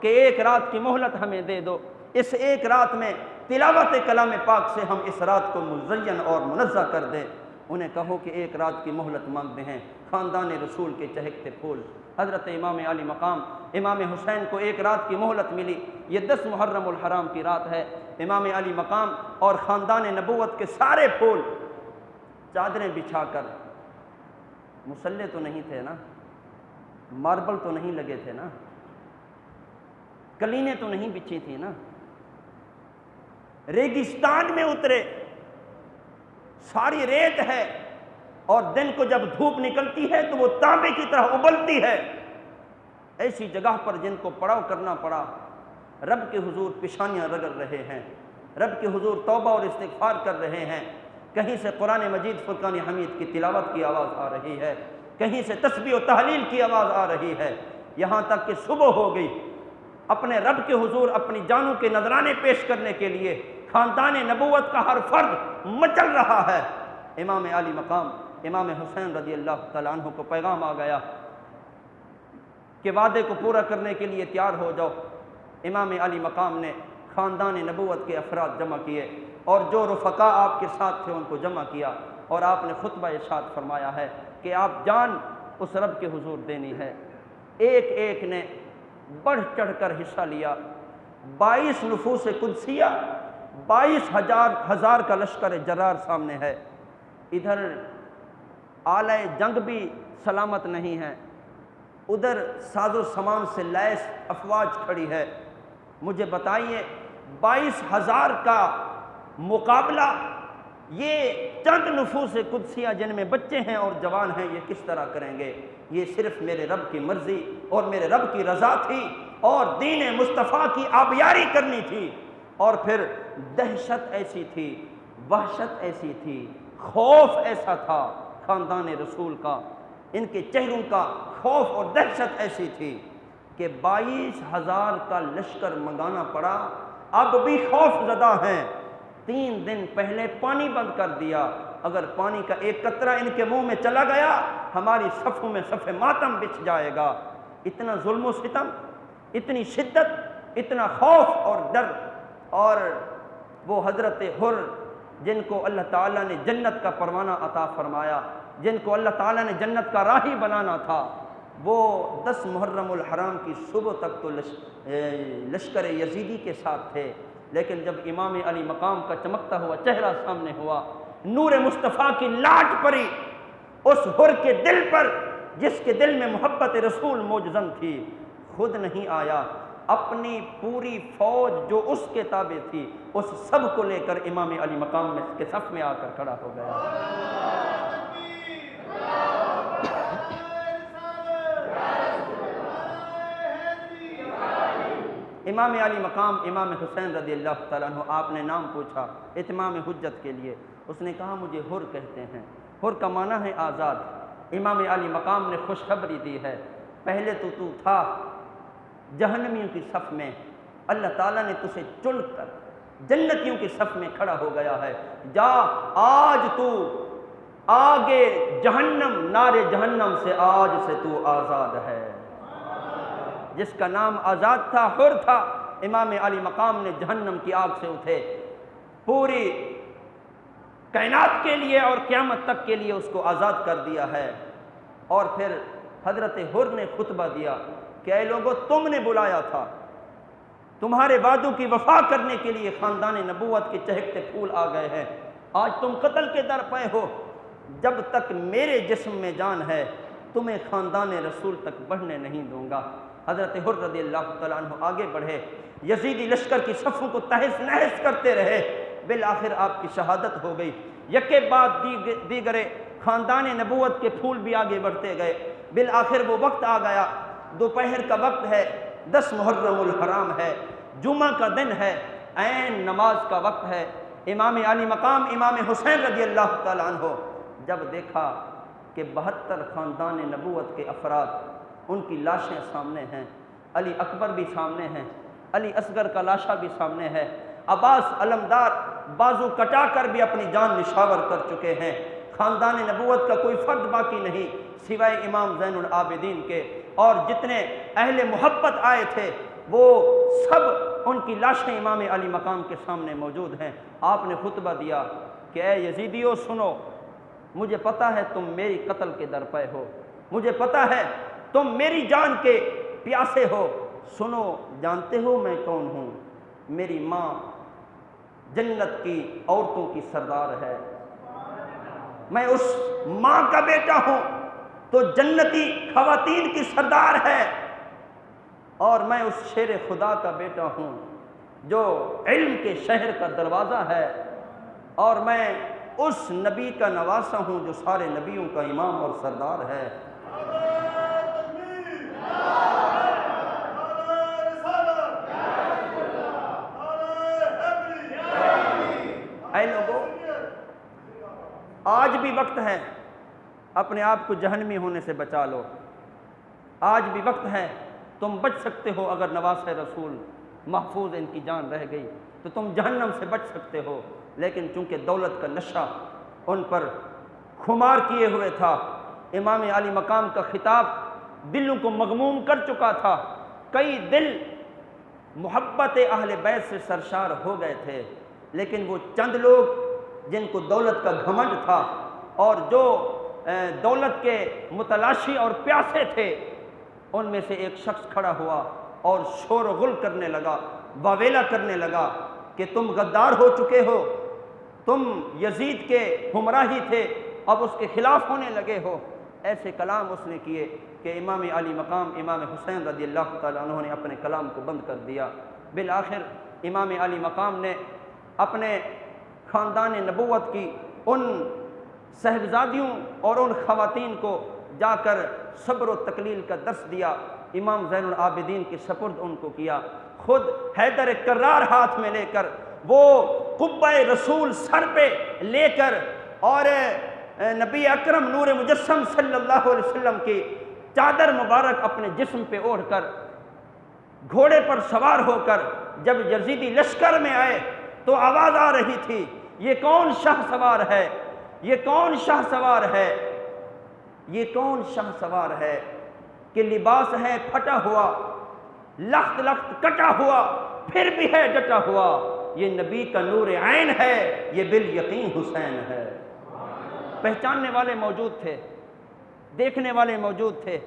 کہ ایک رات کی مہلت ہمیں دے دو، اس ایک رات میں تلاوت کلام پاک سے ہم اس رات کو مزین اور منزہ کر دیں۔ انہیں کہو کہ ایک رات کی مہلت مانگتے ہیں خاندان رسول کے چہکتے پھول۔ حضرت امام علی مقام امام حسین کو ایک رات کی مہلت ملی، یہ 10 محرم الحرام کی رات ہے۔ امام علی مقام اور خاندان نبوت کے سارے پھول چادریں بچھا کر، مصلے تو نہیں تھے نا، ماربل تو نہیں لگے تھے نا، کلینیں تو نہیں بچھی تھی نا، ریگستان میں اترے، ساری ریت ہے اور دن کو جب دھوپ نکلتی ہے تو وہ تانبے کی طرح ابلتی ہے، ایسی جگہ پر جن کو پڑاؤ کرنا پڑا، رب کے حضور پیشانیاں رگڑ رہے ہیں، رب کے حضور توبہ اور استغفار کر رہے ہیں، کہیں سے قرآن مجید فرقان حمید کی تلاوت کی آواز آ رہی ہے، کہیں سے تسبیح و تحلیل کی آواز آ رہی ہے، یہاں تک کہ صبح ہو گئی۔ اپنے رب کے حضور اپنی جانوں کے نذرانے پیش کرنے کے لیے خاندان نبوت کا ہر فرد مچل رہا ہے۔ امام علی مقام امام حسین رضی اللہ تعالیٰ عنہ کو پیغام آ گیا کہ وعدے کو پورا کرنے کے لیے تیار ہو جاؤ۔ امام علی مقام نے خاندان نبوت کے افراد جمع کیے اور جو رفقا آپ کے ساتھ تھے ان کو جمع کیا، اور آپ نے خطبہ ارشاد فرمایا ہے کہ آپ جان اس رب کے حضور دینی ہے۔ ایک ایک نے بڑھ چڑھ کر حصہ لیا، 22 نفوس قدسیہ، 22,000 کا لشکر جرار سامنے ہے، ادھر آلہ جنگ بھی سلامت نہیں ہے، ادھر ساز و سامان سے لیس افواج کھڑی ہے۔ مجھے بتائیے 22,000 کا مقابلہ یہ چند نفوس قدسیہ جن میں بچے ہیں اور جوان ہیں یہ کس طرح کریں گے؟ یہ صرف میرے رب کی مرضی اور میرے رب کی رضا تھی اور دین مصطفیٰ کی آبیاری کرنی تھی۔ اور پھر دہشت ایسی تھی، وحشت ایسی تھی، خوف ایسا تھا خاندان رسول کا، ان کے چہروں کا خوف اور دہشت ایسی تھی کہ 22,000 کا لشکر منگانا پڑا۔ اب بھی خوف زدہ ہیں۔ 3 دن پہلے پانی بند کر دیا، اگر پانی کا ایک قطرہ ان کے منہ میں چلا گیا ہماری صفوں میں صف ماتم بچھ جائے گا۔ اتنا ظلم و ستم، اتنی شدت، اتنا خوف اور ڈر۔ اور وہ حضرت حر جن کو اللہ تعالیٰ نے جنت کا پروانہ عطا فرمایا، جن کو اللہ تعالیٰ نے جنت کا راہی بنانا تھا، وہ 10 محرم الحرام کی صبح تک تو لشکر یزیدی کے ساتھ تھے، لیکن جب امام علی مقام کا چمکتا ہوا چہرہ سامنے ہوا، نور مصطفیٰ کی لاٹ پڑی اس حر کے دل پر جس کے دل میں محبت رسول موجزن تھی، خود نہیں آیا، اپنی پوری فوج جو اس کے تابع تھی اس سب کو لے کر امام علی مقام میں کے صف میں آ کر کھڑا ہو گیا۔ امام علی مقام امام حسین رضی اللہ تعالیٰ عنہ، آپ نے نام پوچھا اتمام حجت کے لیے، اس نے کہا مجھے حر کہتے ہیں۔ حر کا معنی ہے آزاد۔ امام علی مقام نے خوشخبری دی ہے، پہلے تو تھا جہنمیوں کی صف میں، اللہ تعالیٰ نے تجھے چن کر جنتیوں کی صف میں کھڑا ہو گیا ہے، جا آج تو آگے جہنم، نار جہنم سے آج سے تو آزاد ہے۔ جس کا نام آزاد تھا، حر تھا، امام علی مقام نے جہنم کی آگ سے اٹھے پوری کائنات کے لیے اور قیامت تک کے لیے اس کو آزاد کر دیا ہے۔ اور پھر حضرت حر نے خطبہ دیا کہ اے لوگوں، تم نے بلایا تھا، تمہارے وعدوں کی وفا کرنے کے لیے خاندان نبوت کے چہکتے پھول آ گئے ہیں، آج تم قتل کے در پے ہو، جب تک میرے جسم میں جان ہے تمہیں خاندان رسول تک بڑھنے نہیں دوں گا۔ حضرت حر رضی اللہ تعالیٰ عنہ آگے بڑھے، یزیدی لشکر کی صفوں کو تہس نہس کرتے رہے، بالآخر آپ کی شہادت ہو گئی۔ یکے بعد دیگرے خاندان نبوت کے پھول بھی آگے بڑھتے گئے، بالآخر وہ وقت آ گیا، دوپہر کا وقت ہے، 10 محرم الحرام ہے، جمعہ کا دن ہے، عین نماز کا وقت ہے۔ امام علی مقام امام حسین رضی اللہ تعالیٰ عنہ جب دیکھا کہ 72 خاندان نبوت کے افراد، ان کی لاشیں سامنے ہیں، علی اکبر بھی سامنے ہیں، علی اصغر کا لاشا بھی سامنے ہے، عباس علمدار بازو کٹا کر بھی اپنی جان نشاور کر چکے ہیں، خاندان نبوت کا کوئی فرد باقی نہیں سوائے امام زین العابدین کے، اور جتنے اہل محبت آئے تھے وہ سب ان کی لاشیں امام علی مقام کے سامنے موجود ہیں۔ آپ نے خطبہ دیا کہ اے یزیدیو سنو، مجھے پتہ ہے تم میری قتل کے در پے ہو، مجھے پتہ ہے تم میری جان کے پیاسے ہو، سنو جانتے ہو میں کون ہوں؟ میری ماں جنت کی عورتوں کی سردار ہے، میں اس ماں کا بیٹا ہوں تو جنتی خواتین کی سردار ہے، اور میں اس شیر خدا کا بیٹا ہوں جو علم کے شہر کا دروازہ ہے، اور میں اس نبی کا نواسہ ہوں جو سارے نبیوں کا امام اور سردار ہے۔ اے لوگو، آج بھی وقت ہے، اپنے آپ کو جہنمی ہونے سے بچا لو، آج بھی وقت ہے، تم بچ سکتے ہو، اگر نواس رسول محفوظ ان کی جان رہ گئی تو تم جہنم سے بچ سکتے ہو، لیکن چونکہ دولت کا نشہ ان پر خمار کیے ہوئے تھا، امام علی مقام کا خطاب دلوں کو مغموم کر چکا تھا، کئی دل محبت اہل بیت سے سرشار ہو گئے تھے، لیکن وہ چند لوگ جن کو دولت کا گھمنڈ تھا اور جو دولت کے متلاشی اور پیاسے تھے، ان میں سے ایک شخص کھڑا ہوا اور شور و غل کرنے لگا، واویلا کرنے لگا کہ تم غدار ہو چکے ہو، تم یزید کے ہمراہی تھے، اب اس کے خلاف ہونے لگے ہو۔ ایسے کلام اس نے کیے کہ امام علی مقام امام حسین رضی اللہ تعالیٰ عنہ نے اپنے کلام کو بند کر دیا۔ بالآخر امام علی مقام نے اپنے خاندان نبوت کی ان صاحبزادیوں اور ان خواتین کو جا کر صبر و تکلیل کا درس دیا، امام زین العابدین کے سپرد ان کو کیا، خود حیدر کرار ہاتھ میں لے کر، وہ قبہ رسول سر پہ لے کر، اور نبی اکرم نور مجسم صلی اللہ علیہ وسلم کی چادر مبارک اپنے جسم پہ اوڑھ کر، گھوڑے پر سوار ہو کر جب یزیدی لشکر میں آئے تو آواز آ رہی تھی، یہ کون شاہ سوار ہے، یہ کون شاہ سوار ہے، یہ کون شاہ سوار ہے کہ لباس ہے پھٹا ہوا، لخت لخت کٹا ہوا، پھر بھی ہے ڈٹا ہوا، یہ نبی کا نور عین ہے، یہ بالیقین حسین ہے۔ پہچاننے والے موجود تھے، دیکھنے والے موجود تھے،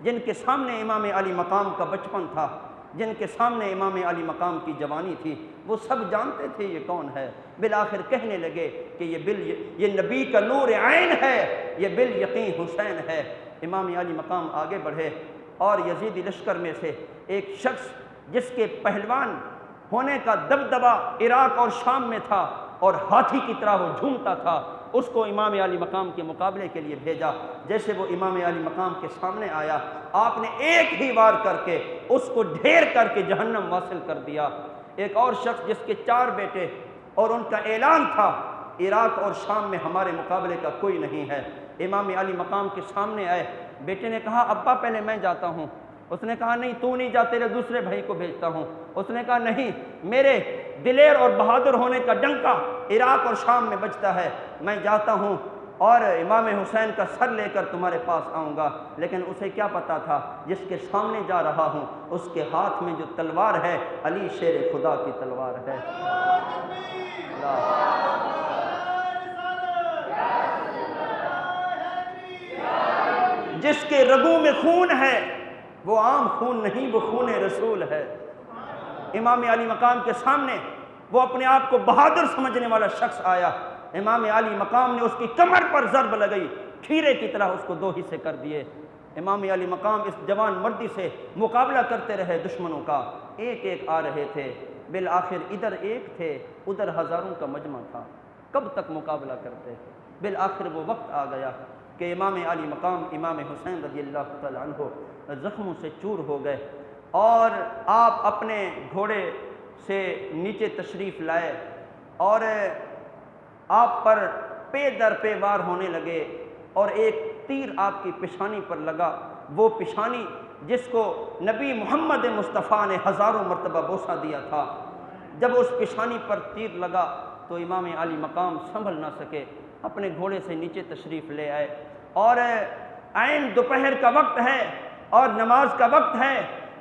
جن کے سامنے امام علی مقام کا بچپن تھا، جن کے سامنے امام علی مقام کی جوانی تھی، وہ سب جانتے تھے یہ کون ہے۔ بالآخر کہنے لگے کہ یہ نبی کا نور عین ہے، یہ بالیقین حسین ہے۔ امام علی مقام آگے بڑھے اور یزیدی لشکر میں سے ایک شخص جس کے پہلوان ہونے کا دبدبہ عراق اور شام میں تھا اور ہاتھی کی طرح وہ جھومتا تھا، اس کو امام علی مقام کے مقابلے کے لیے بھیجا۔ جیسے وہ امام علی مقام کے سامنے آیا، آپ نے ایک ہی وار کر کے اس کو ڈھیر کر کے جہنم واصل کر دیا۔ ایک اور شخص جس کے 4 بیٹے اور ان کا اعلان تھا عراق اور شام میں ہمارے مقابلے کا کوئی نہیں ہے، امام علی مقام کے سامنے آئے، بیٹے نے کہا ابا پہلے میں جاتا ہوں، اس نے کہا نہیں تو نہیں جا، تیرے دوسرے بھائی کو بھیجتا ہوں، اس نے کہا نہیں میرے دلیر اور بہادر ہونے کا ڈنکا عراق اور شام میں بجتا ہے، میں جاتا ہوں اور امام حسین کا سر لے کر تمہارے پاس آؤں گا۔ لیکن اسے کیا پتا تھا جس کے سامنے جا رہا ہوں اس کے ہاتھ میں جو تلوار ہے علی شیر خدا کی تلوار ہے۔ جس کے رگوں میں خون ہے وہ عام خون نہیں، وہ خون رسول ہے۔ امام علی مقام کے سامنے وہ اپنے آپ کو بہادر سمجھنے والا شخص آیا، امام علی مقام نے اس کی کمر پر ضرب لگائی، کھیرے کی طرح اس کو 2 حصے کر دیے۔ امام علی مقام اس جوان مردی سے مقابلہ کرتے رہے، دشمنوں کا ایک ایک آ رہے تھے، بالآخر ادھر ایک تھے ادھر ہزاروں کا مجمع تھا، کب تک مقابلہ کرتے؟ بالآخر وہ وقت آ گیا کہ امام علی مقام امام حسین رضی اللہ تعالیٰ عنہ زخموں سے چور ہو گئے، اور آپ اپنے گھوڑے سے نیچے تشریف لائے اور آپ پر پے در پے وار ہونے لگے، اور ایک تیر آپ کی پیشانی پر لگا، وہ پیشانی جس کو نبی محمد مصطفیٰ نے ہزاروں مرتبہ بوسہ دیا تھا، جب اس پیشانی پر تیر لگا تو امام علی مقام سنبھل نہ سکے، اپنے گھوڑے سے نیچے تشریف لے آئے، اور عین دوپہر کا وقت ہے اور نماز کا وقت ہے،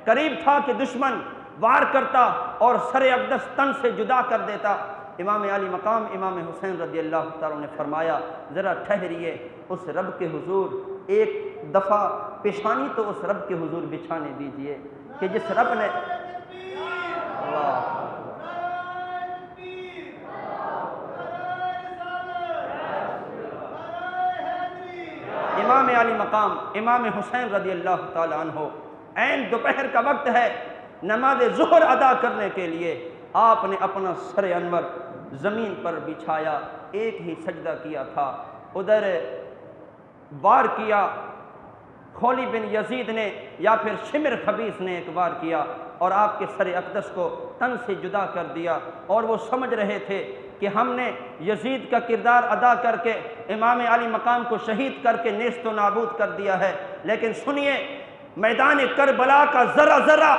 قریب تھا کہ دشمن وار کرتا اور سر اقدس تن سے جدا کر دیتا۔ امام علی مقام امام حسین رضی اللہ تعالیٰ نے فرمایا ذرا ٹھہریے، اس رب کے حضور ایک دفعہ پیشانی تو اس رب کے حضور بچھانے دیجئے کہ جس رب نے امام علی مقام امام حسین رضی اللہ تعالیٰ عنہ عین دوپہر کا وقت ہے، نماز ظہر ادا کرنے کے لیے آپ نے اپنا سر انور زمین پر بچھایا، ایک ہی سجدہ کیا تھا، ادھر وار کیا خولی بن یزید نے یا پھر شمر خبیث نے ایک وار کیا اور آپ کے سر اقدس کو تن سے جدا کر دیا، اور وہ سمجھ رہے تھے کہ ہم نے یزید کا کردار ادا کر کے امام علی مقام کو شہید کر کے نیست و نابود کر دیا ہے۔ لیکن سنیے، میدان کربلا کا ذرہ ذرہ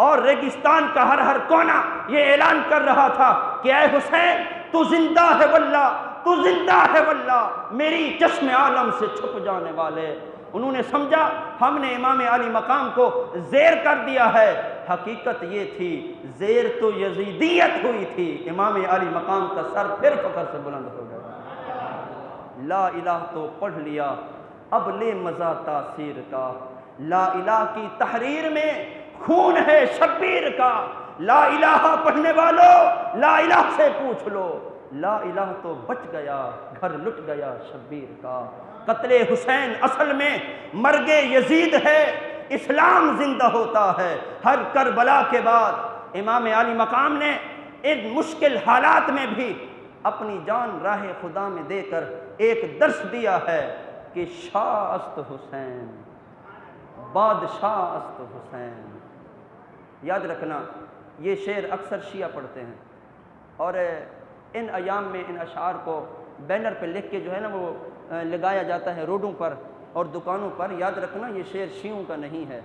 اور ریگستان کا ہر ہر کونا یہ اعلان کر رہا تھا کہ اے حسین تو زندہ ہے واللہ، تو زندہ ہے واللہ، میری چشم عالم سے چھپ جانے والے۔ انہوں نے سمجھا ہم نے امام علی مقام کو زیر کر دیا ہے، حقیقت یہ تھی زیر تو یزیدیت ہوئی تھی، امام علی مقام کا سر پھر فخر سے بلند ہو گیا۔ لا الہ تو پڑھ لیا اب لے مزہ تاثیر کا، لا الہ کی تحریر میں خون ہے شبیر کا، لا الہ پڑھنے والوں لا الہ سے پوچھ لو، لا الہ تو بچ گیا گھر لٹ گیا شبیر کا۔ قتل حسین اصل میں مرگ یزید ہے، اسلام زندہ ہوتا ہے ہر کربلا کے بعد۔ امام علی مقام نے ان مشکل حالات میں بھی اپنی جان راہ خدا میں دے کر ایک درس دیا ہے کہ شاہ است حسین، بادشاہ است حسین۔ یاد رکھنا یہ شعر اکثر شیعہ پڑھتے ہیں، اور ان ایام میں ان اشعار کو بینر پہ لکھ کے جو ہے نا وہ لگایا جاتا ہے روڈوں پر اور دکانوں پر۔ یاد رکھنا یہ شعر شیعوں کا نہیں ہے،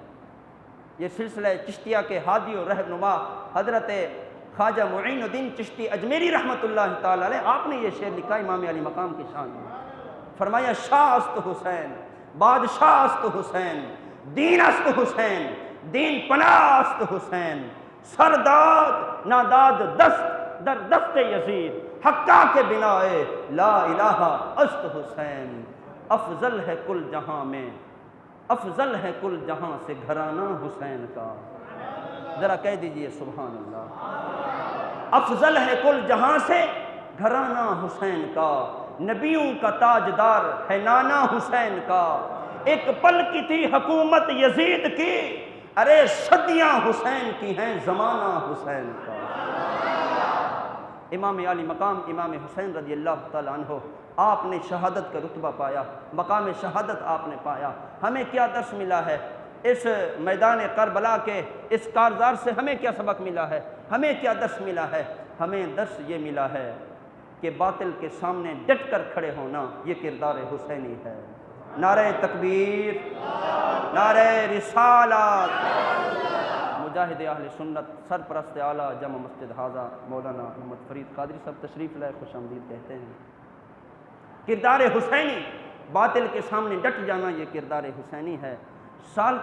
یہ سلسلہ چشتیہ کے ہادی و رہنما حضرت خواجہ معین الدین چشتی اجمیری رحمۃ اللہ تعالی علیہ، آپ نے یہ شعر لکھا امام علی مقام کی شان میں۔ فرمایا شاہ است حسین، بادشاہ است حسین، دین است حسین، دین پناہ است حسین، سرداد ناداد دست در دست یزید، حقا کے بنائے لا الہ است حسین۔ افضل ہے کل جہاں میں، افضل ہے کل جہاں سے گھرانہ حسین کا۔ ذرا کہہ دیجئے سبحان اللہ۔ افضل ہے کل جہاں سے گھرانہ حسین کا، نبیوں کا تاجدار ہے نانا حسین کا۔ ایک پل کی تھی حکومت یزید کی، ارے صدیاں حسین کی ہیں زمانہ حسین کا۔ امام علی مقام امام حسین رضی اللہ تعالیٰ عنہ، آپ نے شہادت کا رتبہ پایا، مقام شہادت آپ نے پایا۔ ہمیں کیا درس ملا ہے اس میدان کربلا کے اس کارزار سے؟ ہمیں کیا سبق ملا ہے؟ ہمیں کیا درس ملا ہے؟ ہمیں درس یہ ملا ہے کہ باطل کے سامنے ڈٹ کر کھڑے ہونا یہ کردار حسینی ہے۔ نعرہ تکبیر، نعرہ رسالت۔ مجاہد اہل سنت سرپرست اعلیٰ جامع مسجد حاضہ مولانا محمد فرید قادری صاحب تشریف لائے، خوش آمدید کہتے ہیں۔ کردار حسینی، باطل کے سامنے ڈٹ جانا یہ کردار حسینی ہے۔ سال